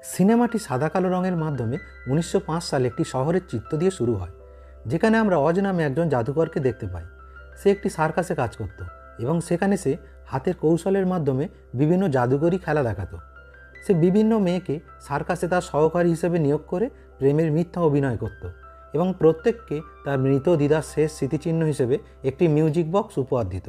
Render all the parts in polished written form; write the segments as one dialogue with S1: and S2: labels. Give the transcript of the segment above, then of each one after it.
S1: সিনেমাটি সাদা কালো রঙের মাধ্যমে 1905 সালে একটি শহরের চিত্র দিয়ে শুরু হয়, যেখানে আমরা অজ নামে একজন জাদুকরকে দেখতে পাই। সে একটি সার্কাসে কাজ করত এবং সেখানে সে হাতের কৌশলের মাধ্যমে বিভিন্ন জাদুকরি খেলা দেখাতো। সে বিভিন্ন মেয়েকে সার্কাসে তার সহকারী হিসেবে নিয়োগ করে প্রেমের মিথ্যা অভিনয় করত এবং প্রত্যেককে তার মৃত দিদার শেষ স্মৃতিচিহ্ন হিসেবে একটি মিউজিক বক্স উপহার দিত।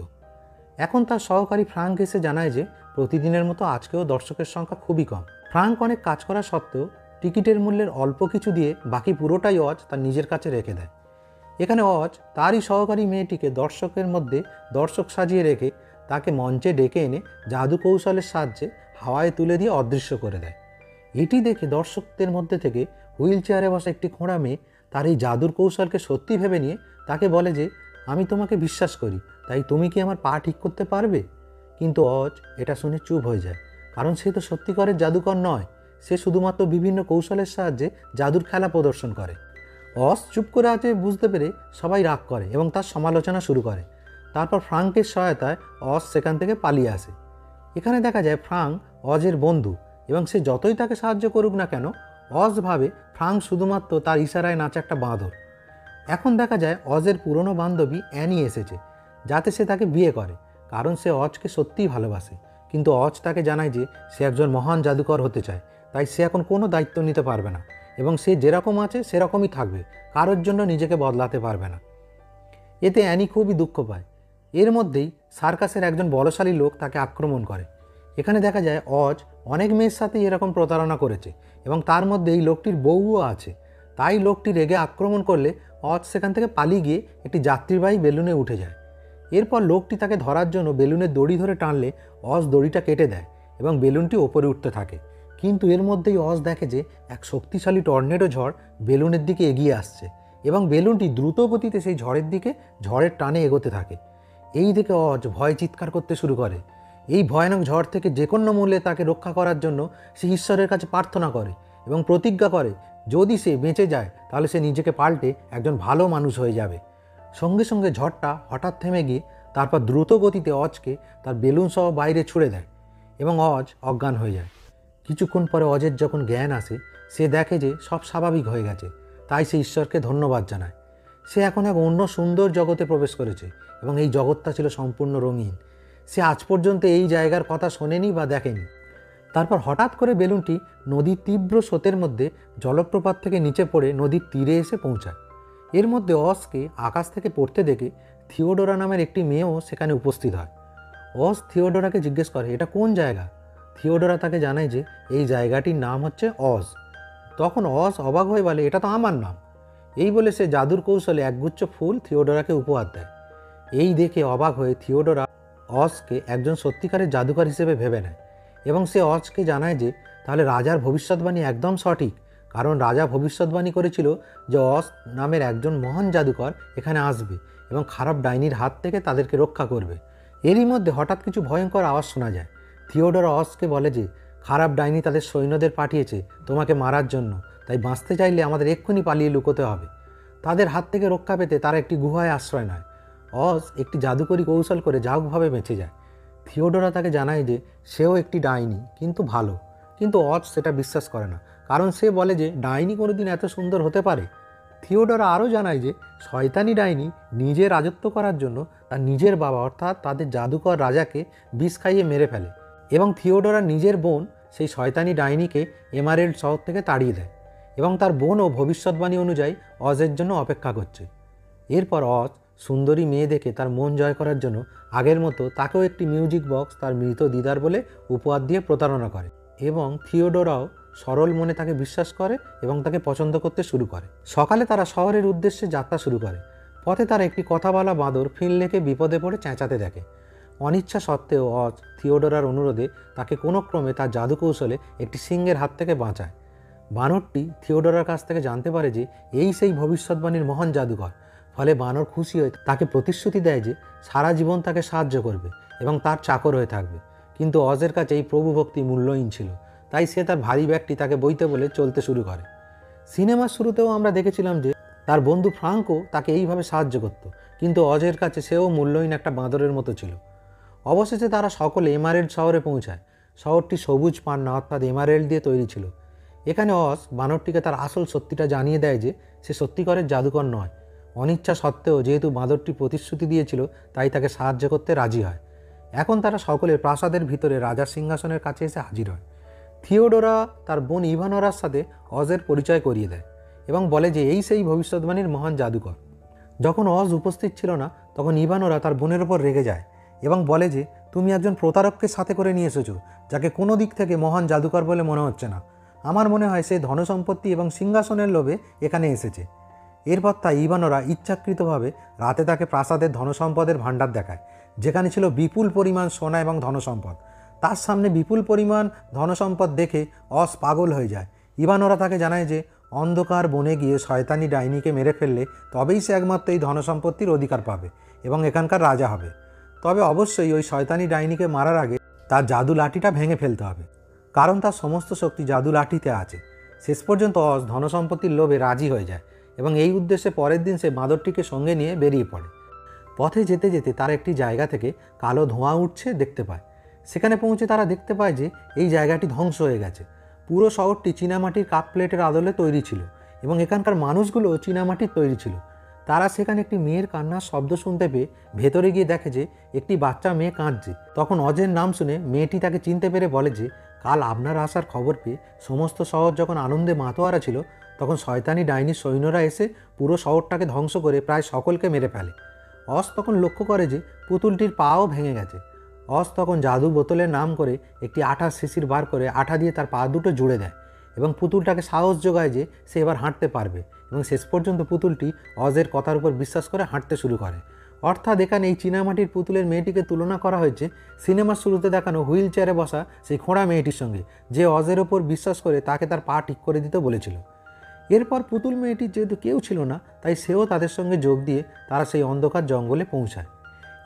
S1: এখন তার সহকারী ফ্রাঙ্ক এসে জানায় যে প্রতিদিনের মতো আজকেও দর্শকের সংখ্যা খুবই কম। ফ্রাঙ্ক অনেক কাজ করা সত্ত্বেও টিকিটের মূল্যের অল্প কিছু দিয়ে বাকি পুরোটাই অজ তার নিজের কাছে রেখে দেয়। এখানে অজ তারই সহকারী মেয়েটিকে দর্শকের মধ্যে দর্শক সাজিয়ে রেখে তাকে মঞ্চে ডেকে এনে জাদু কৌশলের সাহায্যে হাওয়ায় তুলে দিয়ে অদৃশ্য করে দেয়। এটি দেখে দর্শকদের মধ্যে থেকে হুইল চেয়ারে বসা একটি খোঁড়া মেয়ে তার এই জাদুর কৌশলকে সত্যি ভেবে নিয়ে তাকে বলে যে, আমি তোমাকে বিশ্বাস করি, তাই তুমি কি আমার পা ঠিক করতে পারবে? কিন্তু অজ এটা শুনে চুপ হয়ে যায়, কারণ সে তো সত্যিকারের জাদুকর নয়, সে শুধুমাত্র বিভিন্ন কৌশলের সাহায্যে জাদুর খেলা প্রদর্শন করে। অজ চুপ করে আছে বুঝতে পেরে সবাই রাগ করে এবং তার সমালোচনা শুরু করে। তারপর ফ্রাঙ্কের সহায়তায় অজ সেখান থেকে পালিয়ে আসে। এখানে দেখা যায় ফ্রাঙ্ক অজের বন্ধু এবং সে যতই তাকে সাহায্য করুক না কেন, অজ ভাবে ফ্রাঙ্ক শুধুমাত্র তার ইশারায় নাচা একটা বাঁদর। এখন দেখা যায় অজের পুরনো বান্ধবী অ্যানি এসেছে, যাতে সে তাকে বিয়ে করে, কারণ সে অজকে সত্যিই ভালোবাসে। কিন্তু অজ তাকে জানায় যে সে একজন মহান জাদুকর হতে চায়, তাই সে এখন কোনো দায়িত্ব নিতে পারবে না এবং সে যেরকম আছে সেরকমই থাকবে, কারোর জন্য নিজেকে বদলাতে পারবে না। এতে অ্যানি খুবই দুঃখ পায়। এর মধ্যেই সার্কাসের একজন বলশালী লোক তাকে আক্রমণ করে। এখানে দেখা যায় অজ অনেক মেয়ের সাথেই এরকম প্রতারণা করেছে এবং তার মধ্যে এই লোকটির বউও আছে। তাই লোকটি রেগে আক্রমণ করলে অজ সেখান থেকে পালিয়ে গিয়ে একটি যাত্রীবাহী বেলুনে উঠে যায়। এরপর লোকটি তাকে ধরার জন্য বেলুনের দড়ি ধরে টানলে অজ দড়িটা কেটে দেয় এবং বেলুনটি ওপরে উঠতে থাকে। কিন্তু এর মধ্যেই অজ দেখে যে এক শক্তিশালী টর্নেডো ঝড় বেলুনের দিকে এগিয়ে আসছে এবং বেলুনটি দ্রুত গতিতে সেই ঝড়ের দিকে ঝড়ের টানে এগোতে থাকে। এই দেখে অজ ভয়ে চিৎকার করতে শুরু করে। এই ভয়ানক ঝড় থেকে যে কোনো মূল্যে তাকে রক্ষা করার জন্য সে ঈশ্বরের কাছে প্রার্থনা করে এবং প্রতিজ্ঞা করে যদি সে বেঁচে যায় তাহলে সে নিজেকে পাল্টে একজন ভালো মানুষ হয়ে যাবে। সঙ্গে সঙ্গে ঝড়টা হঠাৎ থেমে গিয়ে তারপর দ্রুত গতিতে অজকে তার বেলুন সহ বাইরে ছুড়ে দেয় এবং অজ অজ্ঞান হয়ে যায়। কিছুক্ষণ পরে অজের যখন জ্ঞান আসে, সে দেখে যে সব স্বাভাবিক হয়ে গেছে, তাই সে ঈশ্বরকে ধন্যবাদ জানায়। সে এখন এক অন্য সুন্দর জগতে প্রবেশ করেছে এবং এই জগৎটা ছিল সম্পূর্ণ রঙিন। সে আজ পর্যন্ত এই জায়গার কথা শোনেনি বা দেখেনি। তারপর হঠাৎ করে বেলুনটি নদীর তীব্র স্রোতের মধ্যে জলপ্রপাত থেকে নিচে পড়ে নদীর তীরে এসে পৌঁছায়। এর মধ্যে অজকে আকাশ থেকে পড়তে দেখে থিওডোরা নামের একটি মেয়েও সেখানে উপস্থিত হয়। অজ থিওডোরাকে জিজ্ঞেস করে এটা কোন জায়গা। থিওডোরা তাকে জানায় যে এই জায়গাটির নাম হচ্ছে অজ। তখন অজ অবাক হয়ে বলে এটা তো আমার নাম। এই বলে সে জাদুর কৌশলে একগুচ্ছ ফুল থিওডোরাকে উপহার দেয়। এই দেখে অবাক হয়ে থিওডোরা অজকে একজন সত্যিকারের জাদুকর হিসেবে ভেবে নেয় এবং সে অজকে জানায় যে তাহলে রাজার ভবিষ্যৎবাণী একদম সঠিক, কারণ রাজা ভবিষ্যৎবাণী করেছিল যে অজ নামের একজন মহান জাদুকর এখানে আসবে এবং খারাপ ডাইনির হাত থেকে তাদেরকে রক্ষা করবে। এরই মধ্যে হঠাৎ কিছু ভয়ঙ্কর আওয়াজ শোনা যায়। থিওডোরা অজকে বলে যে খারাপ ডাইনি তাদের সৈন্যদের পাঠিয়েছে তোমাকে মারার জন্য, তাই বাঁচতে চাইলে আমাদের এক্ষুনি পালিয়ে লুকোতে হবে। তাদের হাত থেকে রক্ষা পেতে তারা একটি গুহায় আশ্রয় নেয়। অজ একটি জাদুকরি কৌশল করে যাহোকভাবে বেঁচে যায়। থিওডোরা তাকে জানায় যে সেও একটি ডাইনি, কিন্তু ভালো। কিন্তু অজ সেটা বিশ্বাস করে না, কারণ সে বলে যে ডাইনি কোনোদিন এত সুন্দর হতে পারে। থিওডোরা আরও জানায় যে শয়তানি ডাইনি নিজে রাজত্ব করার জন্য তার নিজের বাবা অর্থাৎ তাদের জাদুকর রাজাকে বিষ খাইয়ে মেরে ফেলে এবং থিওডোরা নিজের বোন সেই শয়তানি ডাইনিকে এমারেল্ড শহর থেকে তাড়িয়ে দেয় এবং তার বোনও ভবিষ্যৎবাণী অনুযায়ী অজের জন্য অপেক্ষা করছে। এরপর অজ সুন্দরী মেয়ে দেখে তার মন জয় করার জন্য আগের মতো তাকেও একটি মিউজিক বক্স তার মৃত দিদার বলে উপহার দিয়ে প্রতারণা করে এবং থিওডোরাও সরল মনে তাকে বিশ্বাস করে এবং তাকে পছন্দ করতে শুরু করে। সকালে তারা শহরের উদ্দেশ্যে যাত্রা শুরু করে। পথে তারা একটি কথা বলা বাঁদর ফিনলেকে বিপদে পড়ে চেঁচাতে দেখে। অনিচ্ছা সত্ত্বেও অজ থিওডোরার অনুরোধে তাকে কোনো ক্রমে তার জাদুকৌশলে একটি সিংহের হাত থেকে বাঁচায়। বানরটি থিওডোরার কাছ থেকে জানতে পারে যে এই সেই ভবিষ্যৎবাণীর মহান জাদুকর। ফলে বানর খুশি হয়ে তাকে প্রতিশ্রুতি দেয় যে সারা জীবন তাকে সাহায্য করবে এবং তার চাকর হয়ে থাকবে। কিন্তু অজের কাছে এই প্রভুভক্তি মূল্যহীন ছিল, তাই সে তার ভারী ব্যাগটি তাকে বইতে বলে চলতে শুরু করে। সিনেমার শুরুতেও আমরা দেখেছিলাম যে তার বন্ধু ফ্রাঙ্কও তাকে এইভাবে সাহায্য করত, কিন্তু অজের কাছে সেও মূল্যহীন একটা বাঁদরের মতো ছিল। অবশেষে তারা সকলে এমারেল্ড শহরে পৌঁছায়। শহরটি সবুজ পান্না অর্থাৎ এমারেল্ড দিয়ে তৈরি ছিল। এখানে অজ বানরটিকে তার আসল সত্যিটা জানিয়ে দেয় যে সে সত্যিকারের জাদুকর নয়। অনিচ্ছা সত্ত্বেও যেহেতু বাঁদরটি প্রতিশ্রুতি দিয়েছিল, তাই তাকে সাহায্য করতে রাজি হয়। এখন তারা সকলে প্রাসাদের ভিতরে রাজার সিংহাসনের কাছে এসে হাজির হয়। থিওডোরা তার বোন ইভানোরার সাথে অজের পরিচয় করিয়ে দেয় এবং বলে যে এই সেই ভবিষ্যৎবাণীর মহান জাদুকর। যখন অজ উপস্থিত ছিল না, তখন ইভানোরা তার বোনের ওপর রেগে যায় এবং বলে যে তুমি একজন প্রতারককে সাথে করে নিয়ে এসেছো, যাকে কোনো দিক থেকে মহান জাদুকর বলে মনে হচ্ছে না। আমার মনে হয় সে ধনসম্পত্তি এবং সিংহাসনের লোভে এখানে এসেছে। এরপর তাই ইভানোরা ইচ্ছাকৃতভাবে রাতে তাকে প্রাসাদের ধনসম্পদের ভাণ্ডার দেখায়, যেখানে ছিল বিপুল পরিমাণ সোনা এবং ধনসম্পদ। তার সামনে বিপুল পরিমাণ ধনসম্পদ দেখে অজ পাগল হয়ে যায়। ইভানোরা তাকে জানায় যে অন্ধকার বনে গিয়ে শয়তানি ডাইনিকে মেরে ফেললে তবেই সে একমাত্র এই ধনসম্পত্তির অধিকার পাবে এবং এখানকার রাজা হবে। তবে অবশ্যই ওই শয়তানি ডাইনিকে মারার আগে তার জাদু লাঠিটা ভেঙে ফেলতে হবে, কারণ তার সমস্ত শক্তি জাদু লাঠিতে আছে। শেষ পর্যন্ত অজ ধনসম্পত্তির লোভে রাজি হয়ে যায় এবং এই উদ্দেশ্যে পরের দিন সে বাঁদরটিকে সঙ্গে নিয়ে বেরিয়ে পড়ে। পথে যেতে যেতে তার একটি জায়গা থেকে কালো ধোঁয়া উঠছে দেখতে পায়। সেখানে পৌঁছে তারা দেখতে পায় যে এই জায়গাটি ধ্বংস হয়ে গেছে। পুরো শহরটি চীনামাটির কাপ প্লেটের আদলে তৈরি ছিল এবং এখানকার মানুষগুলো চীনামাটির তৈরি ছিল। তারা সেখানে একটি মেয়ের কান্নার শব্দ শুনতে পেয়ে ভেতরে গিয়ে দেখে যে একটি বাচ্চা মেয়ে কাঁদছে। তখন অজের নাম শুনে মেয়েটি তাকে চিনতে পেরে বলে যে কাল আপনার আসার খবর পেয়ে সমস্ত শহর যখন আনন্দে মাতোয়ারা ছিল, তখন শয়তানি ডাইনির সৈন্যরা এসে পুরো শহরটাকে ধ্বংস করে প্রায় সকলকে মেরে ফেলে। অজ তখন লক্ষ্য করে যে পুতুলটির পাও ভেঙে গেছে। অজ তখন জাদু বোতলের নাম করে একটি আঠার শিশির বার করে আঠা দিয়ে তার পা দুটো জুড়ে দেয় এবং পুতুলটাকে সাহস যোগায় যে সে এবার হাঁটতে পারবে এবং শেষ পর্যন্ত পুতুলটি অজের কথার উপর বিশ্বাস করে হাঁটতে শুরু করে। অর্থাৎ এখানে এই চীনামাটির পুতুলের মেয়েটিকে তুলনা করা হয়েছে সিনেমার শুরুতে দেখানো হুইল চেয়ারে বসা সেই খোঁড়া মেয়েটির সঙ্গে, যে অজের ওপর বিশ্বাস করে তাকে তার পা ঠিক করে দিতে বলেছিল। এরপর পুতুল মেয়েটির যেহেতু কেউ ছিল না, তাই সেও তাদের সঙ্গে যোগ দিয়ে তারা সেই অন্ধকার জঙ্গলে পৌঁছায়।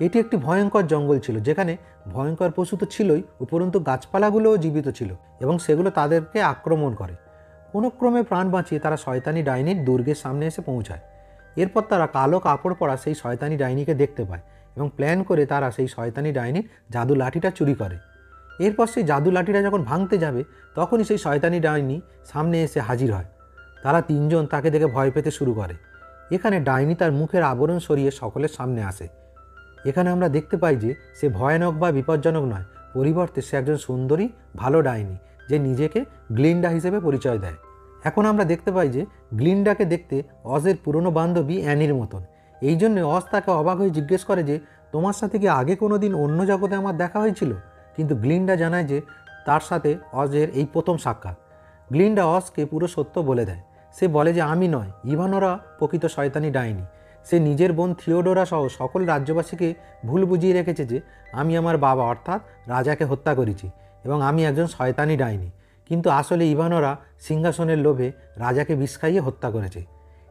S1: এটি একটি ভয়ঙ্কর জঙ্গল ছিল, যেখানে ভয়ঙ্কর পশু তো ছিলই, উপরন্তু গাছপালাগুলোও জীবিত ছিল এবং সেগুলো তাদেরকে আক্রমণ করে। কোনো ক্রমে প্রাণ বাঁচিয়ে তারা শয়তানি ডাইনির দুর্গের সামনে এসে পৌঁছায়। এরপর তারা কালো কাপড় পরা সেই শয়তানি ডাইনিকে দেখতে পায় এবং প্ল্যান করে তারা সেই শয়তানি ডাইনির জাদু লাঠিটা চুরি করে। এরপর সেই জাদু লাঠিটা যখন ভাঙতে যাবে, তখনই সেই শয়তানি ডাইনি সামনে এসে হাজির হয়। তারা তিনজন তাকে দেখে ভয় পেতে শুরু করে। এখানে ডাইনি তার মুখের আবরণ সরিয়ে সকলের সামনে আসে। এখানে আমরা দেখতে পাই যে সে ভয়ানক বা বিপজ্জনক নয়, পরিবর্তে সে একজন সুন্দরী ভালো ডাইনি, যে নিজেকে গ্লিন্ডা হিসেবে পরিচয় দেয়। এখন আমরা দেখতে পাই যে গ্লিন্ডাকে দেখতে অজের পুরনো বান্ধবী অ্যানির মতন। এই জন্য অজ তাকে অবাক হয়ে জিজ্ঞেস করে যে তোমার সাথে কি আগে কোনো দিন অন্য জগতে আমার দেখা হয়েছিল? কিন্তু গ্লিন্ডা জানায় যে তার সাথে অজের এই প্রথম সাক্ষাৎ। গ্লিন্ডা অজকে পুরো সত্য বলে দেয়। সে বলে যে আমি নয়, ইভানোরা প্রকৃত শয়তানি ডাইনি। সে নিজের বোন থিওডোরা সহ সকল রাজ্যবাসীকে ভুল বুঝিয়ে রেখেছে যে আমি আমার বাবা অর্থাৎ রাজাকে হত্যা করেছি এবং আমি একজন শয়তানি ডাইনি। কিন্তু আসলে ইভানোরা সিংহাসনের লোভে রাজাকে বিষ খাইয়ে হত্যা করেছে।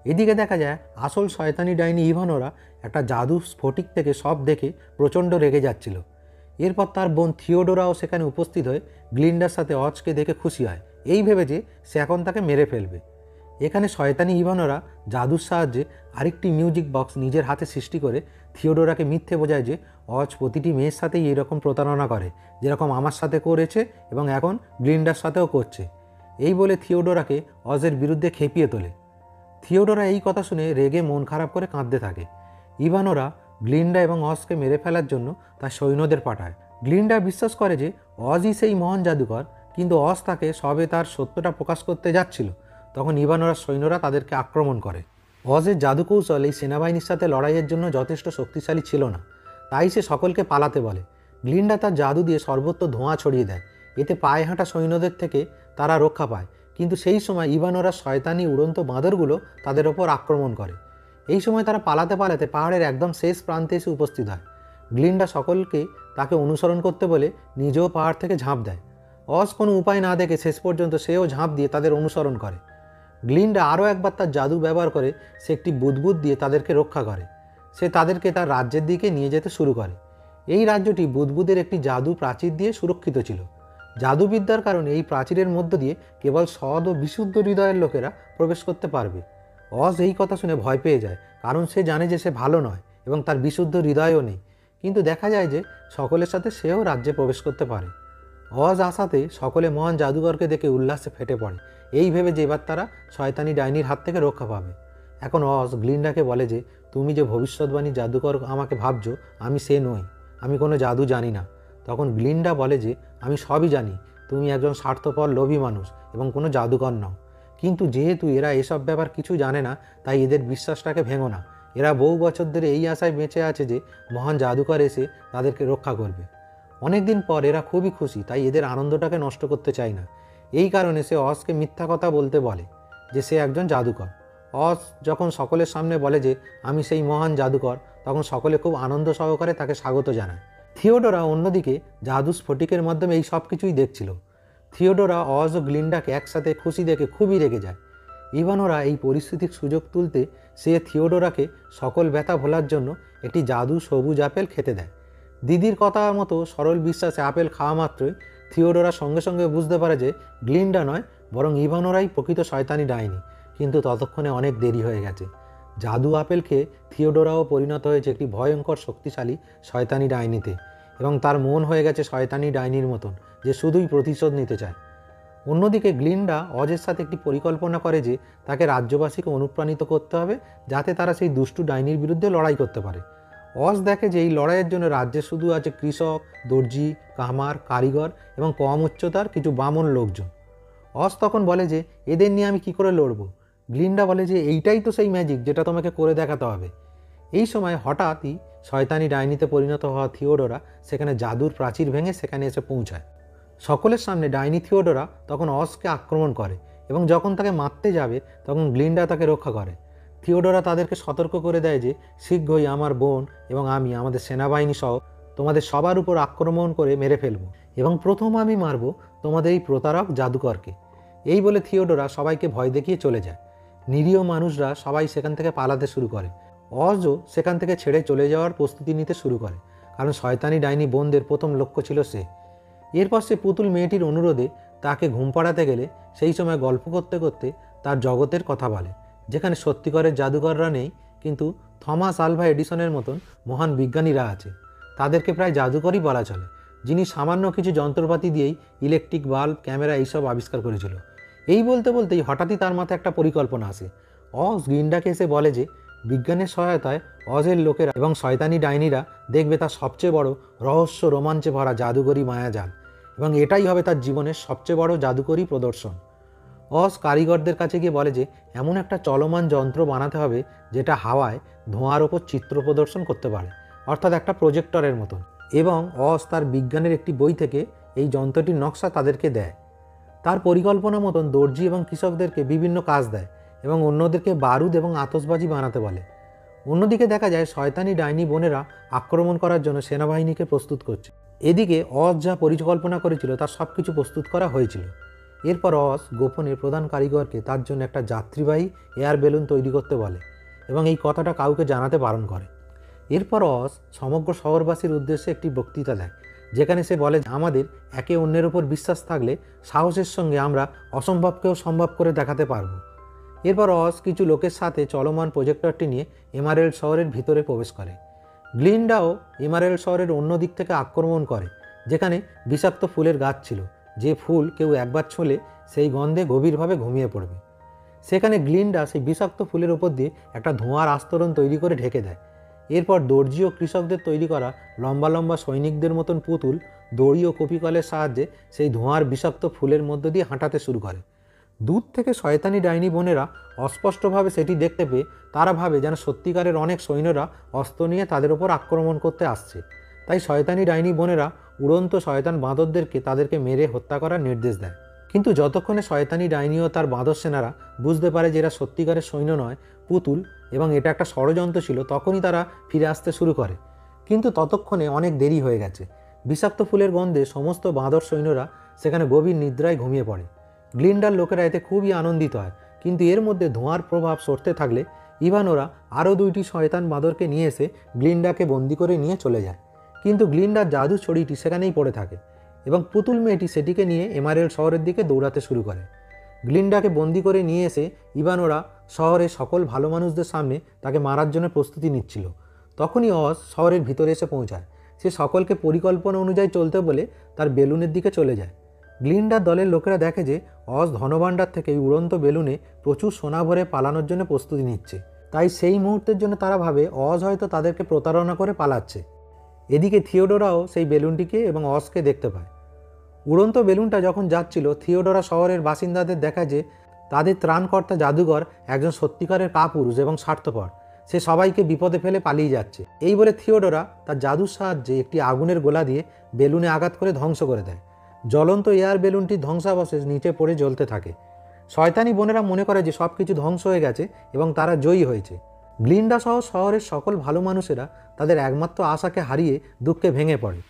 S1: এদিকে দেখা যায় আসল শয়তানি ডাইনি ইভানোরা একটা জাদু স্ফটিক থেকে সব দেখে প্রচণ্ড রেগে যাচ্ছিল। এরপর তার বোন থিওডোরাও সেখানে উপস্থিত হয়ে গ্লিন্ডার সাথে অজকে দেখে খুশি হয়, এই ভেবে যে সে এখন তাকে মেরে ফেলবে। এখানে শয়তানি ইভানোরা জাদুর সাহায্যে আরেকটি মিউজিক বক্স নিজের হাতে সৃষ্টি করে থিওডোরাকে মিথ্যে বোঝায় যে অজ প্রতিটি মেয়ের সাথেই এরকম প্রতারণা করে, যেরকম আমার সাথে করেছে এবং এখন গ্লিন্ডার সাথেও করছে। এই বলে থিওডোরাকে অজের বিরুদ্ধে খেপিয়ে তোলে। থিওডোরা এই কথা শুনে রেগে মন খারাপ করে কাঁদতে থাকে। ইভানোরা গ্লিন্ডা এবং অজকে মেরে ফেলার জন্য তার সৈন্যদের পাঠায়। গ্লিন্ডা বিশ্বাস করে যে অজই সেই মহান জাদুকর, কিন্তু অজ তাকে সবে তার সত্যটা প্রকাশ করতে যাচ্ছিল। তখন ইভানোরার সৈন্যরা তাদেরকে আক্রমণ করে। অজের জাদুকৌশল এই সেনাবাহিনীর সাথে লড়াইয়ের জন্য যথেষ্ট শক্তিশালী ছিল না, তাই সে সকলকে পালাতে বলে। গ্লিন্ডা তার জাদু দিয়ে সর্বত্র ধোঁয়া ছড়িয়ে দেয়, এতে পায়ে হাঁটা সৈন্যদের থেকে তারা রক্ষা পায়। কিন্তু সেই সময় ইভানোরার শয়তানি উড়ন্ত বাঁদরগুলো তাদের ওপর আক্রমণ করে। এই সময় তারা পালাতে পালাতে পাহাড়ের একদম শেষ প্রান্তে এসে উপস্থিত হয়। গ্লিন্ডা সকলকে তাকে অনুসরণ করতে বলে নিজেও পাহাড় থেকে ঝাঁপ দেয়। অজ কোনো উপায় না দেখে শেষ পর্যন্ত সেও ঝাঁপ দিয়ে তাদের অনুসরণ করে। গ্লিন্ডা আরও একবার তার জাদু ব্যবহার করে সে একটি বুদবুদ দিয়ে তাদেরকে রক্ষা করে। সে তাদেরকে তার রাজ্যের দিকে নিয়ে যেতে শুরু করে। এই রাজ্যটি বুদবুদের একটি জাদু প্রাচীর দিয়ে সুরক্ষিত ছিল। জাদুবিদ্যার কারণে এই প্রাচীরের মধ্য দিয়ে কেবল সৎ ও বিশুদ্ধ হৃদয়ের লোকেরা প্রবেশ করতে পারবে। অজ এই কথা শুনে ভয় পেয়ে যায়, কারণ সে জানে যে সে ভালো নয় এবং তার বিশুদ্ধ হৃদয়ও নেই। কিন্তু দেখা যায় যে সকলের সাথে সেও রাজ্যে প্রবেশ করতে পারে। অজ আসাতে সকলে মহান জাদুকরকে দেখে উল্লাসে ফেটে পড়ে, এই ভেবে যে এবার তারা শয়তানি ডাইনির হাত থেকে রক্ষা পাবে। এখন অজ গ্লিন্ডাকে বলে যে তুমি যে ভবিষ্যৎবাণী জাদুকর আমাকে ভাবছো, আমি সে নই, আমি কোনো জাদু জানি না। তখন গ্লিন্ডা বলে যে আমি সবই জানি, তুমি একজন স্বার্থপর লোভী মানুষ এবং কোনো জাদুকর নও। কিন্তু যেহেতু এরা এসব ব্যাপার কিছু জানে না, তাই এদের বিশ্বাসটাকে ভেঙো না। এরা বহু বছর ধরে এই আশায় বেঁচে আছে যে মহান জাদুকর এসে তাদেরকে রক্ষা করবে। অনেক দিন পর এরা খুবই খুশি, তাই এদের আনন্দটাকে নষ্ট করতে চায় না। এই কারণে সে অজকে মিথ্যা কথা বলতে বলে যে সে একজন জাদুকর। অজ যখন সকলের সামনে বলে যে আমি সেই মহান জাদুকর, তখন সকলে খুব আনন্দ সহকারে তাকে স্বাগত জানায়। থিওডোরা অন্যদিকে জাদু স্ফটিকের মাধ্যমে এই সব কিছুই দেখছিল। থিওডোরা অজ ও গ্লিন্ডাকে একসাথে খুশি দেখে খুবই রেগে যায়। ইভানোরা এই পরিস্থিতির সুযোগ তুলতে সে থিওডোরাকে সকল ব্যথা ভোলার জন্য একটি জাদু সবুজ আপেল খেতে দেয়। দিদির কথা মতো সরল বিশ্বাসে আপেল খাওয়া মাত্রই থিওডোরা সঙ্গে সঙ্গে বুঝতে পারে যে গ্লিন্ডা নয়, বরং ইভানোরাই প্রকৃত শয়তানি ডাইনি। কিন্তু ততক্ষণে অনেক দেরি হয়ে গেছে। জাদু আপেল খেয়ে থিওডোরাও পরিণত হয়েছে একটি ভয়ঙ্কর শক্তিশালী শয়তানি ডাইনিতে, এবং তার মন হয়ে গেছে শয়তানি ডাইনির মতন, যে শুধুই প্রতিশোধ নিতে চায়। অন্যদিকে গ্লিন্ডা অজের সাথে একটি পরিকল্পনা করে যে তাকে রাজ্যবাসীকে অনুপ্রাণিত করতে হবে, যাতে তারা সেই দুষ্টু ডাইনির বিরুদ্ধে লড়াই করতে পারে। অজ দেখে যে এই লড়াইয়ের জন্য রাজ্যে শুধু আছে কৃষক, দর্জি, কামার, কারিগর এবং কম উচ্চতার কিছু বামন লোকজন। অজ তখন বলে যে এদের নিয়ে আমি কি করে লড়ব। গ্লিন্ডা বলে যে এইটাই তো সেই ম্যাজিক যেটা তোমাকে করে দেখাতে হবে। এই সময় হঠাৎই শয়তানি ডাইনিতে পরিণত হওয়া থিওডোরা সেখানে জাদুর প্রাচীর ভেঙে সেখানে এসে পৌঁছায়। সকলের সামনে ডাইনি থিওডোরা তখন অজকে আক্রমণ করে, এবং যখন তাকে মারতে যাবে তখন গ্লিন্ডা তাকে রক্ষা করে। থিওডোরা তাদেরকে সতর্ক করে দেয় যে শীঘ্রই আমার বোন এবং আমি আমাদের সেনাবাহিনী সহ তোমাদের সবার উপর আক্রমণ করে মেরে ফেলব, এবং প্রথম আমি মারব তোমাদের এই প্রতারক জাদুকরকে। এই বলে থিওডোরা সবাইকে ভয় দেখিয়ে চলে যায়। নিরীহ মানুষরা সবাই সেখান থেকে পালাতে শুরু করে। অজও সেখান থেকে ছেড়ে চলে যাওয়ার প্রস্তুতি নিতে শুরু করে, কারণ শয়তানি ডাইনি বোনদের প্রথম লক্ষ্য ছিল সে। এরপর সে পুতুল মেয়েটির অনুরোধে তাকে ঘুম পাড়াতে গেলে সেই সময় গল্প করতে করতে তার জগতের কথা বলে, যেখানে সত্যিকারের জাদুকররা নেই, কিন্তু থমাস আলভা এডিসনের মতন মহান বিজ্ঞানীরা আছে। তাদেরকে প্রায় জাদুকরই বলা চলে, যিনি সামান্য কিছু যন্ত্রপাতি দিয়েই ইলেকট্রিক বাল্ব, ক্যামেরা এইসব আবিষ্কার করেছিল। এই বলতে বলতেই হঠাৎই তার মাথায় একটা পরিকল্পনা আসে। অজ গ্লিন্ডাকে এসে বলে যে বিজ্ঞানের সহায়তায় অজের লোকেরা এবং শয়তানি ডাইনিরা দেখবে তার সবচেয়ে বড় রহস্য রোমাঞ্চে ভরা জাদুকরি মায়াজাল, এবং এটাই হবে তার জীবনের সবচেয়ে বড় জাদুকরি প্রদর্শন। অজ কারিগরদের কাছে গিয়ে বলে যে এমন একটা চলমান যন্ত্র বানাতে হবে যেটা হাওয়ায় ধোঁয়ার ওপর চিত্র প্রদর্শন করতে পারে, অর্থাৎ একটা প্রজেক্টরের মতন। এবং অজ তার বিজ্ঞানের একটি বই থেকে এই যন্ত্রটির নকশা তাদেরকে দেয়। তার পরিকল্পনা মতন দর্জি এবং কৃষকদেরকে বিভিন্ন কাজ দেয় এবং অন্যদেরকে বারুদ এবং আতশবাজি বানাতে বলে। অন্যদিকে দেখা যায় শয়তানি ডাইনি বোনেরা আক্রমণ করার জন্য সেনাবাহিনীকে প্রস্তুত করছে। এদিকে অজ যা পরিকল্পনা করেছিল তার সব কিছু প্রস্তুত করা হয়েছিল। এরপর অজ গোপনে প্রধান কারিগরকে তার জন্য একটা যাত্রীবাহী এয়ার বেলুন তৈরি করতে বলে, এবং এই কথাটা কাউকে জানাতে বারণ করে। এরপর অজ সমগ্র শহরবাসীর উদ্দেশ্যে একটি বক্তৃতা দেয়, যেখানে সে বলে আমাদের একে অন্যের ওপর বিশ্বাস থাকলে সাহসের সঙ্গে আমরা অসম্ভবকেও সম্ভব করে দেখাতে পারব। এরপর অজ কিছু লোকের সাথে চলমান প্রজেক্টরটি নিয়ে এমারেল্ড শহরের ভিতরে প্রবেশ করে। গ্লিন্ডাও এমারেল্ড শহরের অন্য দিক থেকে আক্রমণ করে, যেখানে বিষাক্ত ফুলের গাছ ছিল, যে ফুল কেউ একবার ছুঁলে সেই গন্ধে গভীরভাবে ঘুমিয়ে পড়বে। সেখানে গ্লিন্ডা সেই বিষাক্ত ফুলের ওপর দিয়ে একটা ধোঁয়ার আস্তরণ তৈরি করে ঢেকে দেয়। এরপর দর্জি ও কৃষকদের তৈরি করা লম্বা লম্বা সৈনিকদের মতন পুতুল দড়ি ও কপিকলের সাহায্যে সেই ধোঁয়ার বিষাক্ত ফুলের মধ্য দিয়ে হাঁটাতে শুরু করে। দূর থেকে শয়তানি ডাইনি বোনেরা অস্পষ্টভাবে সেটি দেখতে পেয়ে তারা ভাবে যেন সত্যিকারের অনেক সৈন্যরা অস্ত্র নিয়ে তাদের ওপর আক্রমণ করতে আসছে। তাই শয়তানি ডাইনি বোনেরা উড়ন্ত শয়তান বাঁদরদেরকে তাদেরকে মেরে হত্যা করার নির্দেশ দেয়। কিন্তু যতক্ষণে শয়তানি ডাইনি ও তার বাঁদর সেনারা বুঝতে পারে যে এরা সত্যিকারের সৈন্য নয়, পুতুল, এবং এটা একটা ষড়যন্ত্র ছিল, তখনই তারা ফিরে আসতে শুরু করে। কিন্তু ততক্ষণে অনেক দেরি হয়ে গেছে। বিষাক্ত ফুলের গন্ধে সমস্ত বাঁদর সৈন্যরা সেখানে গভীর নিদ্রায় ঘুমিয়ে পড়ে। গ্লিন্ডার লোকেরা এতে খুবই আনন্দিত হয়, কিন্তু এর মধ্যে ধোঁয়ার প্রভাব সরতে থাকলে ইভানোরা আরও 2টি শয়তান বাঁদরকে নিয়ে এসে গ্লিন্ডাকে বন্দি করে নিয়ে চলে যায়। কিন্তু গ্লিন্ডার জাদু ছড়িটি সেখানেই পড়ে থাকে, এবং পুতুল মেয়েটি সেটিকে নিয়ে এমারেল্ড শহরের দিকে দৌড়াতে শুরু করে। গ্লিন্ডাকে বন্দি করে নিয়ে এসে ইভানোরা শহরের সকল ভালো মানুষদের সামনে তাকে মারার জন্য প্রস্তুতি নিচ্ছিল। তখনই অজ শহরের ভিতরে এসে পৌঁছায়। সে সকলকে পরিকল্পনা অনুযায়ী চলতে বলে তার বেলুনের দিকে চলে যায়। গ্লিন্ডার দলের লোকেরা দেখে যে অজ ধনভাণ্ডার থেকে এই উড়ন্ত বেলুনে প্রচুর সোনা ভরে পালানোর জন্য প্রস্তুতি নিচ্ছে। তাই সেই মুহূর্তের জন্য তারা ভাবে অজ হয়তো তাদেরকে প্রতারণা করে পালাচ্ছে। এদিকে থিওডোরাও সেই বেলুনটিকে এবং অজকে দেখতে পায়। উড়ন্ত বেলুনটা যখন যাচ্ছিল, থিওডোরা শহরের বাসিন্দাদের দেখায় যে তাদের ত্রাণকর্তা জাদুঘর একজন সত্যিকারের কাপুরুষ এবং স্বার্থপর। সে সবাইকে বিপদে ফেলে পালিয়ে যাচ্ছে। এই বলে থিওডোরা তার জাদুর সাহায্যে একটি আগুনের গোলা দিয়ে বেলুনে আঘাত করে ধ্বংস করে দেয়। জ্বলন্ত এয়ার বেলুনটির ধ্বংসাবশেষ নিচে পড়ে জ্বলতে থাকে। শয়তানি বোনেরা মনে করে যে সব কিছু ধ্বংস হয়ে গেছে এবং তারা জয়ী হয়েছে। গ্লিন্ডা সহ শহরের সকল ভালো মানুষেরা তাদের একমাত্র আশাকে হারিয়ে দুঃখে ভেঙে পড়ে।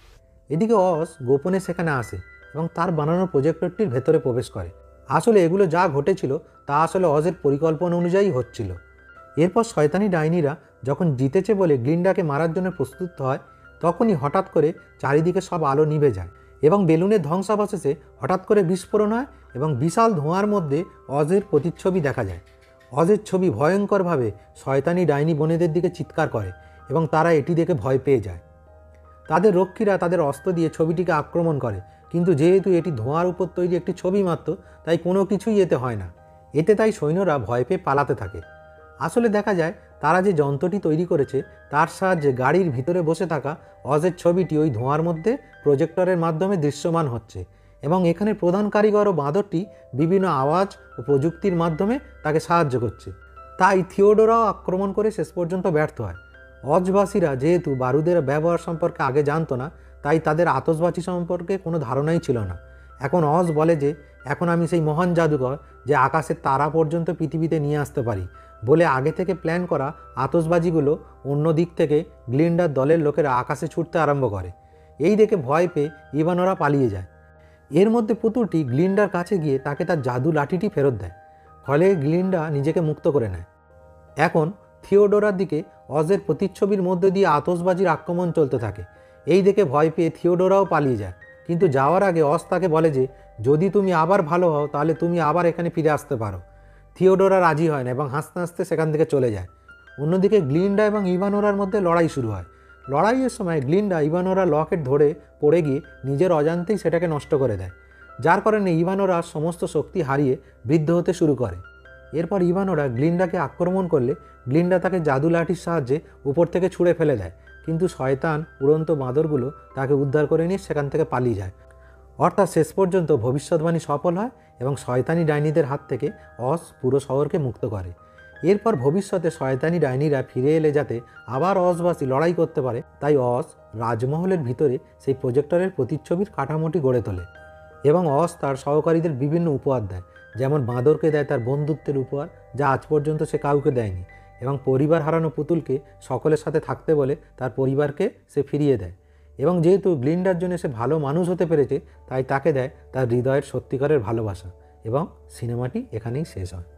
S1: এদিকে অজ গোপনে সেখানে আসে এবং তার বানানো প্রজেক্টরটির ভেতরে প্রবেশ করে। আসলে এগুলো যা ঘটেছিল তা আসলে অজের পরিকল্পনা অনুযায়ী হচ্ছিল। এরপর শয়তানি ডাইনিরা যখন জিতেছে বলে গ্লিন্ডাকে মারার জন্য প্রস্তুত হয়, তখনই হঠাৎ করে চারিদিকে সব আলো নিভে যায় এবং বেলুনের ধ্বংসাবশেষে হঠাৎ করে বিস্ফোরণ হয় এবং বিশাল ধোঁয়ার মধ্যে অজের প্রতিচ্ছবি দেখা যায়। অজের ছবি ভয়ঙ্করভাবে শয়তানি ডাইনি বোনেদের দিকে চিৎকার করে এবং তারা এটি দেখে ভয় পেয়ে যায়। তাদের রক্ষীরা তাদের অস্ত্র দিয়ে ছবিটিকে আক্রমণ করে, কিন্তু যেহেতু এটি ধোঁয়ার উপর তৈরি একটি ছবি মাত্র, তাই কোনো কিছুই এতে হয় না। এতে তাই সৈন্যরা ভয় পেয়ে পালাতে থাকে। আসলে দেখা যায় তারা যে যন্ত্রটি তৈরি করেছে তার সাহায্যে গাড়ির ভিতরে বসে থাকা অজের ছবিটি ওই ধোঁয়ার মধ্যে প্রজেক্টরের মাধ্যমে দৃশ্যমান হচ্ছে এবং এখানে প্রধান কারিগর ও বাঁদরটি বিভিন্ন আওয়াজ ও প্রযুক্তির মাধ্যমে তাকে সাহায্য করছে। তাই থিওডোরাও আক্রমণ করে শেষ পর্যন্ত ব্যর্থ হয়। অজবাসীরা যেহেতু বারুদের ব্যবহার সম্পর্কে আগে জানতো না, তাই তাদের আতশবাজি সম্পর্কে কোনো ধারণাই ছিল না। এখন অজ বলে যে এখন আমি সেই মহান জাদুকর যে আকাশের তারা পর্যন্ত পৃথিবীতে নিয়ে আসতে পারি বলে আগে থেকে প্ল্যান করা আতশবাজিগুলো অন্য দিক থেকে গ্লিন্ডার দলের লোকেরা আকাশে ছুটতে আরম্ভ করে। এই দেখে ভয় পেয়ে ইভানোরা পালিয়ে যায়। এর মধ্যে পুতুলটি গ্লিন্ডার কাছে গিয়ে তাকে তার জাদু লাঠিটি ফেরত দেয়, ফলে গ্লিন্ডা নিজেকে মুক্ত করে নেয়। এখন থিওডোরার দিকে অজের প্রতিচ্ছবির মধ্যে দিয়ে আতশবাজির আক্রমণ চলতে থাকে। এই দেখে ভয় পেয়ে থিওডোরাও পালিয়ে যায়, কিন্তু যাওয়ার আগে অজ তাকে বলে যে যদি তুমি আবার ভালো হও তাহলে তুমি আবার এখানে ফিরে আসতে পারো। থিওডোরা রাজি হয় না এবং হাসতে হাসতে সেখান থেকে চলে যায়। অন্যদিকে গ্লিন্ডা এবং ইভানোরার মধ্যে লড়াই শুরু হয়। লড়াইয়ের সময় গ্লিন্ডা ইভানোরা লকেট ধরে পড়ে গিয়ে নিজের অজান্তেই সেটাকে নষ্ট করে দেয়, যার কারণে ইভানোরা সমস্ত শক্তি হারিয়ে বৃদ্ধ হতে শুরু করে। এরপর ইভানোরা গ্লিন্ডাকে আক্রমণ করলে গ্লিন্ডা তাকে জাদু লাঠির সাহায্যে উপর থেকে ছুঁড়ে ফেলে দেয়, কিন্তু শয়তান উড়ন্ত বাঁদরগুলো তাকে উদ্ধার করে নিয়ে সেখান থেকে পালিয়ে যায়। অর্থাৎ শেষ পর্যন্ত ভবিষ্যৎবাণী সফল হয় এবং শয়তানি ডাইনিদের হাত থেকে অজ পুরো শহরকে মুক্ত করে। এরপর ভবিষ্যতে শয়তানি ডাইনিরা ফিরে এলে যাতে আবার অজবাসী লড়াই করতে পারে, তাই অজ রাজমহলের ভিতরে সেই প্রজেক্টরের প্রতিচ্ছবির কাঠামোটি গড়ে তোলে এবং অজ তার সহকারীদের বিভিন্ন উপহার দেয়, যেমন বাঁদরকে দেয় তার বন্ধুত্বের উপহার, যা আজ পর্যন্ত সে কাউকে দেয়নি, এবং পরিবার হারানো পুতুলকে সকলের সাথে থাকতে বলে তার পরিবারকে সে ফিরিয়ে দেয়। এবং যেহেতু গ্লিন্ডার জন্য সে ভালো মানুষ হতে পেরেছে, তাই তাকে দেয় তার হৃদয়ের সত্যিকারের ভালোবাসা। এবং সিনেমাটি এখানেই শেষ হয়।